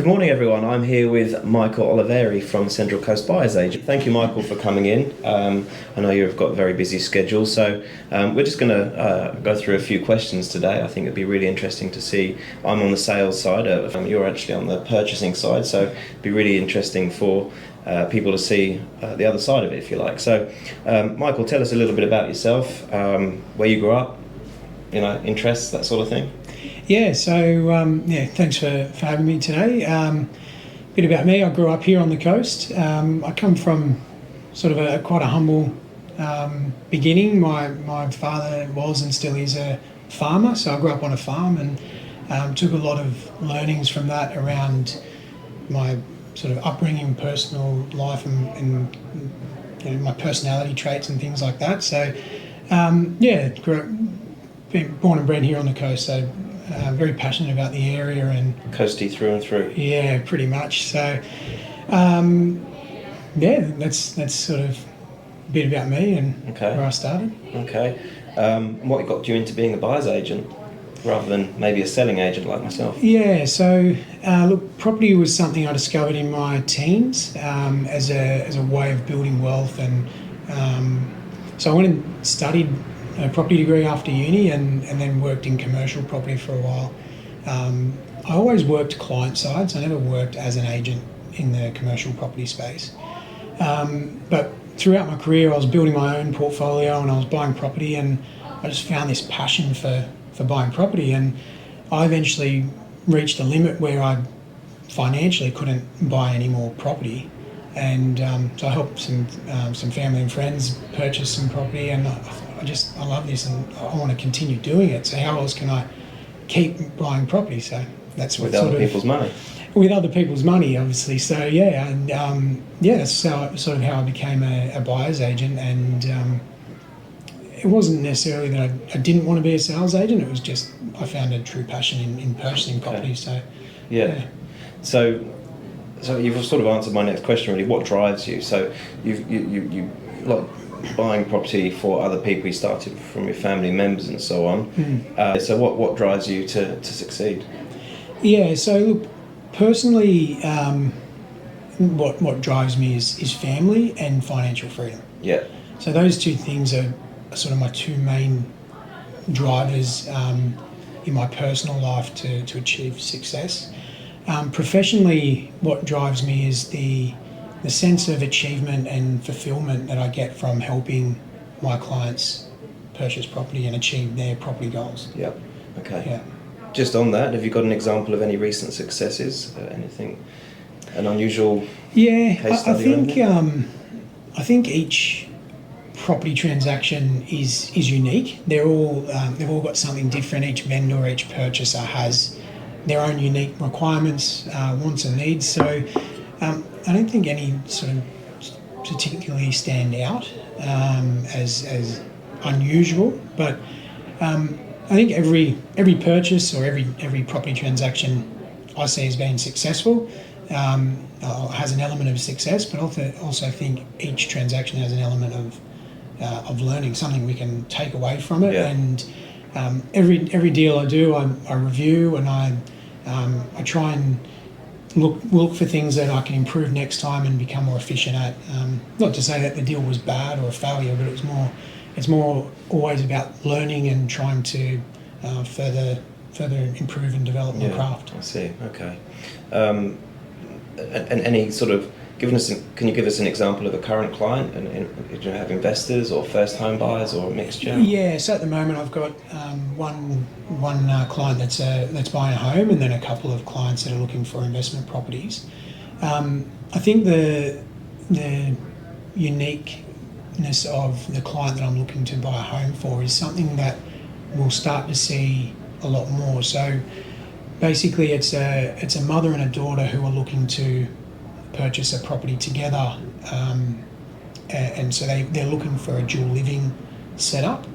Good morning, everyone. I'm here with Michael Olivieri from Central Coast Buyers Agent. Thank you, Michael, for coming in. I know you've got a very busy schedule, so we're just going to go through a few questions today. I think it'd be really interesting to see. I'm on the sales side, you're actually on the purchasing side, so it'd be really interesting for people to see the other side of it, if you like. So, Michael, tell us a little bit about yourself, where you grew up, interests, that sort of thing. Yeah, so thanks for having me today. Bit about me, I grew up here on the coast. I come from sort of quite a humble beginning. My father was and still is a farmer, so I grew up on a farm and took a lot of learnings from that around my sort of upbringing, personal life and my personality traits and things like that. So grew up, been born and bred here on the coast, so very passionate about the area and coasty through and through. Yeah, pretty much. So, that's sort of a bit about me and where I started. Okay. What got you into being a buyer's agent rather than maybe a selling agent like myself? Yeah. So, look, property was something I discovered in my teens as a way of building wealth, and so I went and studied a property degree after uni and then worked in commercial property for a while. I always worked client side, so I never worked as an agent in the commercial property space. But throughout my career I was building my own portfolio and I was buying property, and I just found this passion for buying property, and I eventually reached a limit where I financially couldn't buy any more property. And so I helped some family and friends purchase some property, and I love this and I want to continue doing it. So how else can I keep buying property? So that's what with other people's money. With other people's money, obviously. So that's sort of how I became a buyer's agent. And it wasn't necessarily that I didn't want to be a sales agent. It was just I found a true passion in purchasing property. So yeah. So you've sort of answered my next question, really. What drives you? So you like buying property for other people. You started from your family members and so on. So what drives you to succeed? Yeah. So look, personally, what drives me is family and financial freedom. Yeah. So those two things are sort of my two main drivers in my personal life to achieve success. Professionally, what drives me is the sense of achievement and fulfillment that I get from helping my clients purchase property and achieve their property goals. Yeah. Okay. Yeah. Just on that, have you got an example of any recent successes? Anything, an unusual case study? I think each property transaction is unique. They've all got something different. Each vendor, each purchaser has their own unique requirements, wants and needs. So I don't think any sort of particularly stand out as unusual, but I think every purchase or every property transaction I see as being successful has an element of success, but also think each transaction has an element of learning, something we can take away from it. Yeah. And every deal I do, I review and I try and look for things that I can improve next time and become more efficient at. Not to say that the deal was bad or a failure, but it's more always about learning and trying to further improve and develop my craft. I see. Okay. And any sort of can you give us an example of a current client? And do you have investors or first home buyers or a mixture? Yeah, so at the moment I've got one client that's buying a home, and then a couple of clients that are looking for investment properties. I think the uniqueness of the client that I'm looking to buy a home for is something that we'll start to see a lot more. So basically it's a mother and a daughter who are looking to purchase a property together, and so they're looking for a dual living setup.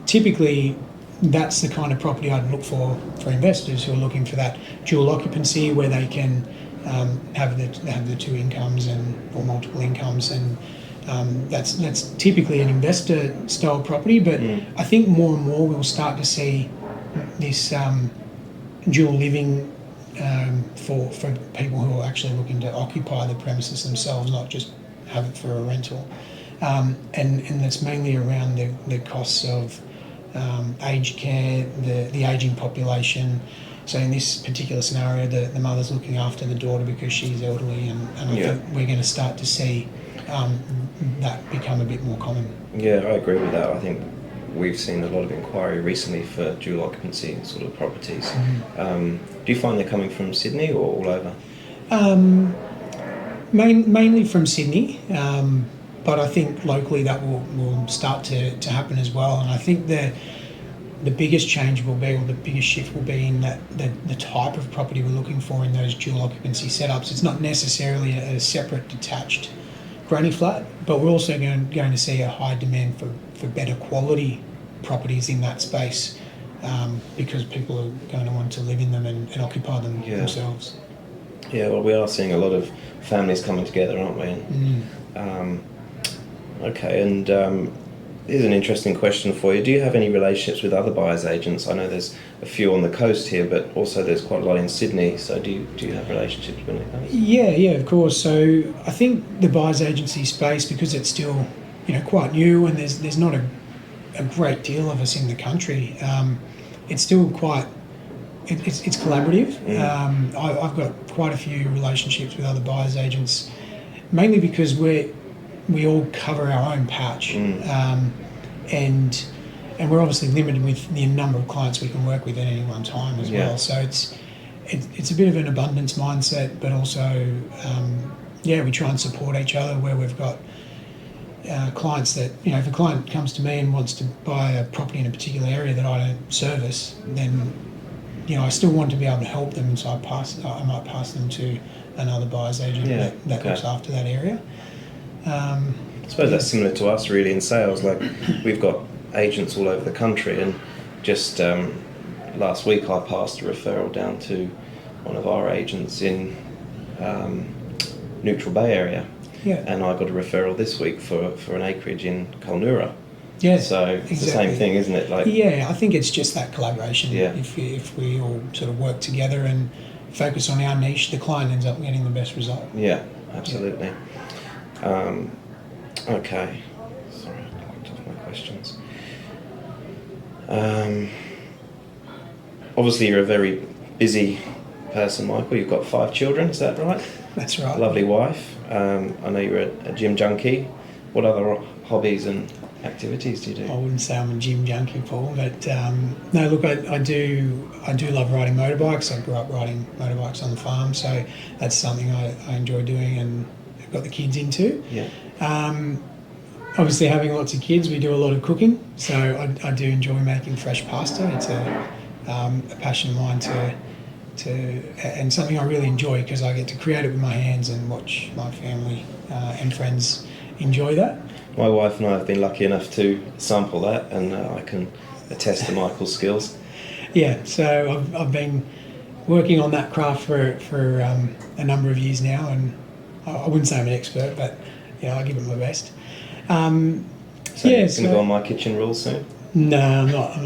Typically that's the kind of property I'd look for investors who are looking for that dual occupancy where they can have the two incomes or multiple incomes, and that's typically an investor style property. But I think more and more we'll start to see this dual living for people who are actually looking to occupy the premises themselves, not just have it for a rental. And it's mainly around the costs of aged care, the ageing population. So in this particular scenario, the mother's looking after the daughter because she's elderly, and I think we're going to start to see that become a bit more common. Yeah, I agree with that. I think we've seen a lot of inquiry recently for dual occupancy sort of properties. Do you find they're coming from Sydney or all over? Mainly from Sydney, but I think locally that will start to happen as well. And I think the biggest change will be, or the biggest shift will be in that the type of property we're looking for in those dual occupancy setups. It's not necessarily a separate detached granny flat, but we're also going to see a high demand for better quality properties in that space, because people are going to want to live in them and occupy them themselves. Yeah, well, we are seeing a lot of families coming together, aren't we? Okay, and here's an interesting question for you. Do you have any relationships with other buyers agents? I know there's a few on the coast here, but also there's quite a lot in Sydney. So do you have relationships with any? Yeah, of course. So I think the buyers agency space, because it's still quite new, and there's not a great deal of us in the country. It's still quite. It's collaborative. I've got quite a few relationships with other buyers agents, mainly because we all cover our own patch, and we're obviously limited with the number of clients we can work with at any one time as well. So it's a bit of an abundance mindset, but also we try and support each other where we've got clients that if a client comes to me and wants to buy a property in a particular area that I don't service, then I still want to be able to help them, and so I might pass them to another buyer's agent that looks after that area. I suppose that's similar to us really in sales. Like we've got agents all over the country, and just last week I passed a referral down to one of our agents in Neutral Bay area, and I got a referral this week for an acreage in Kulnura. Yeah, so it's the same thing, isn't it? Like, I think it's just that collaboration. Yeah. If we all sort of work together and focus on our niche, the client ends up getting the best result. Yeah, absolutely. Okay. Sorry, I looked off my questions. Obviously, you're a very busy person, Michael. You've got 5 children, is that right? That's right. Lovely wife. I know you're a gym junkie. What other hobbies and activities do you do? I wouldn't say I'm a gym junkie, Paul, but no. Look, I do love riding motorbikes. I grew up riding motorbikes on the farm, so that's something I enjoy doing, and I've got the kids into. Yeah. Obviously, having lots of kids, we do a lot of cooking, so I do enjoy making fresh pasta. It's a passion of mine and something I really enjoy, because I get to create it with my hands and watch my family and friends enjoy that. My wife and I have been lucky enough to sample that, and I can attest to Michael's skills. Yeah, so I've been working on that craft for a number of years now, and I wouldn't say I'm an expert, but I give it my best. So you're going to go on my kitchen rules soon? No, I'm not.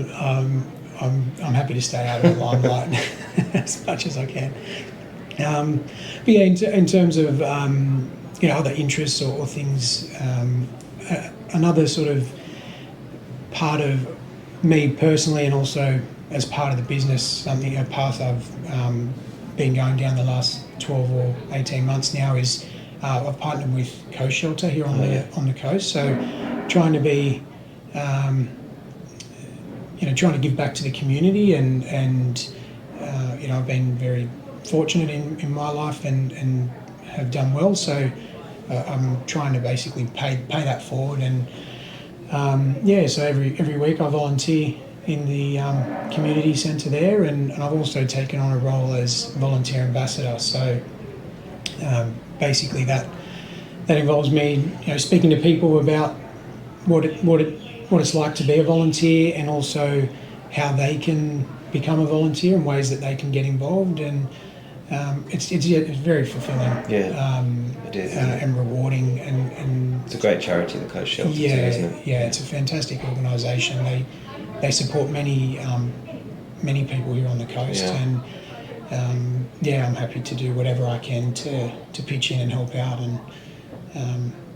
I'm happy to stay out of the limelight as much as I can. But yeah, in terms of other interests or things, another sort of part of me personally, and also as part of the business, a path I've been going down the last 12 or 18 months now is I've partnered with Coast Shelter here on the coast. So trying to be, trying to give back to the community, and I've been very fortunate in my life and have done well. So I'm trying to basically pay that forward, and so every week I volunteer in the community centre there, and I've also taken on a role as volunteer ambassador. So basically that involves me speaking to people about what it's like to be a volunteer, and also how they can become a volunteer and ways that they can get involved, and it's very fulfilling. It is, and rewarding, and it's a great charity, the Coast Shelter, too, isn't it? Yeah, it's a fantastic organisation. They support many people here on the coast, yeah, I'm happy to do whatever I can to pitch in and help out. And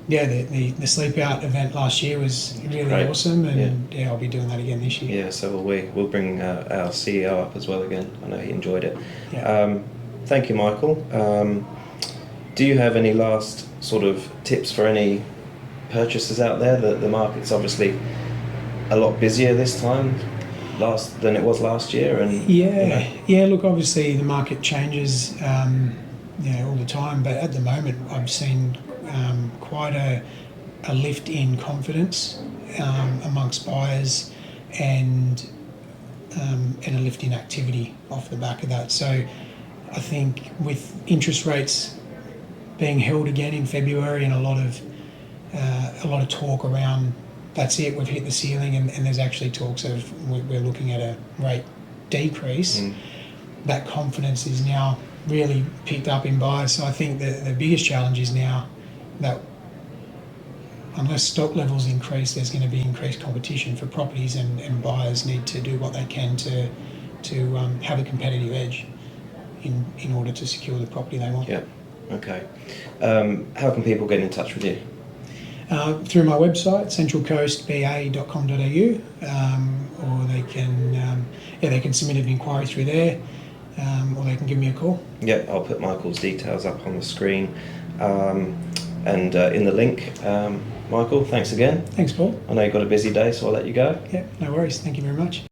yeah, the sleep out event last year was really Great. awesome, and yeah, I'll be doing that again this year. Yeah, so will we. We'll bring our CEO up as well again. I know he enjoyed it. Yeah. Thank you, Michael. Do you have any last sort of tips for any purchasers out there? That the market's obviously a lot busier this time than it was last year, and Yeah. Look, obviously the market changes, all the time, but at the moment I've seen quite a lift in confidence amongst buyers, and a lift in activity off the back of that. So I think with interest rates being held again in February, and a lot of talk around, that's it, we've hit the ceiling, and there's actually talks of we're looking at a rate decrease. That confidence is now really picked up in buyers. So I think the biggest challenge is now that unless stock levels increase, there's going to be increased competition for properties, and buyers need to do what they can to have a competitive edge in order to secure the property they want. Yeah. Okay. How can people get in touch with you? Through my website, centralcoastba.com.au, or they can submit an inquiry through there, or they can give me a call. Yeah, I'll put Michael's details up on the screen and in the link. Michael, thanks again. Thanks, Paul. I know you've got a busy day, so I'll let you go. Yeah, no worries. Thank you very much.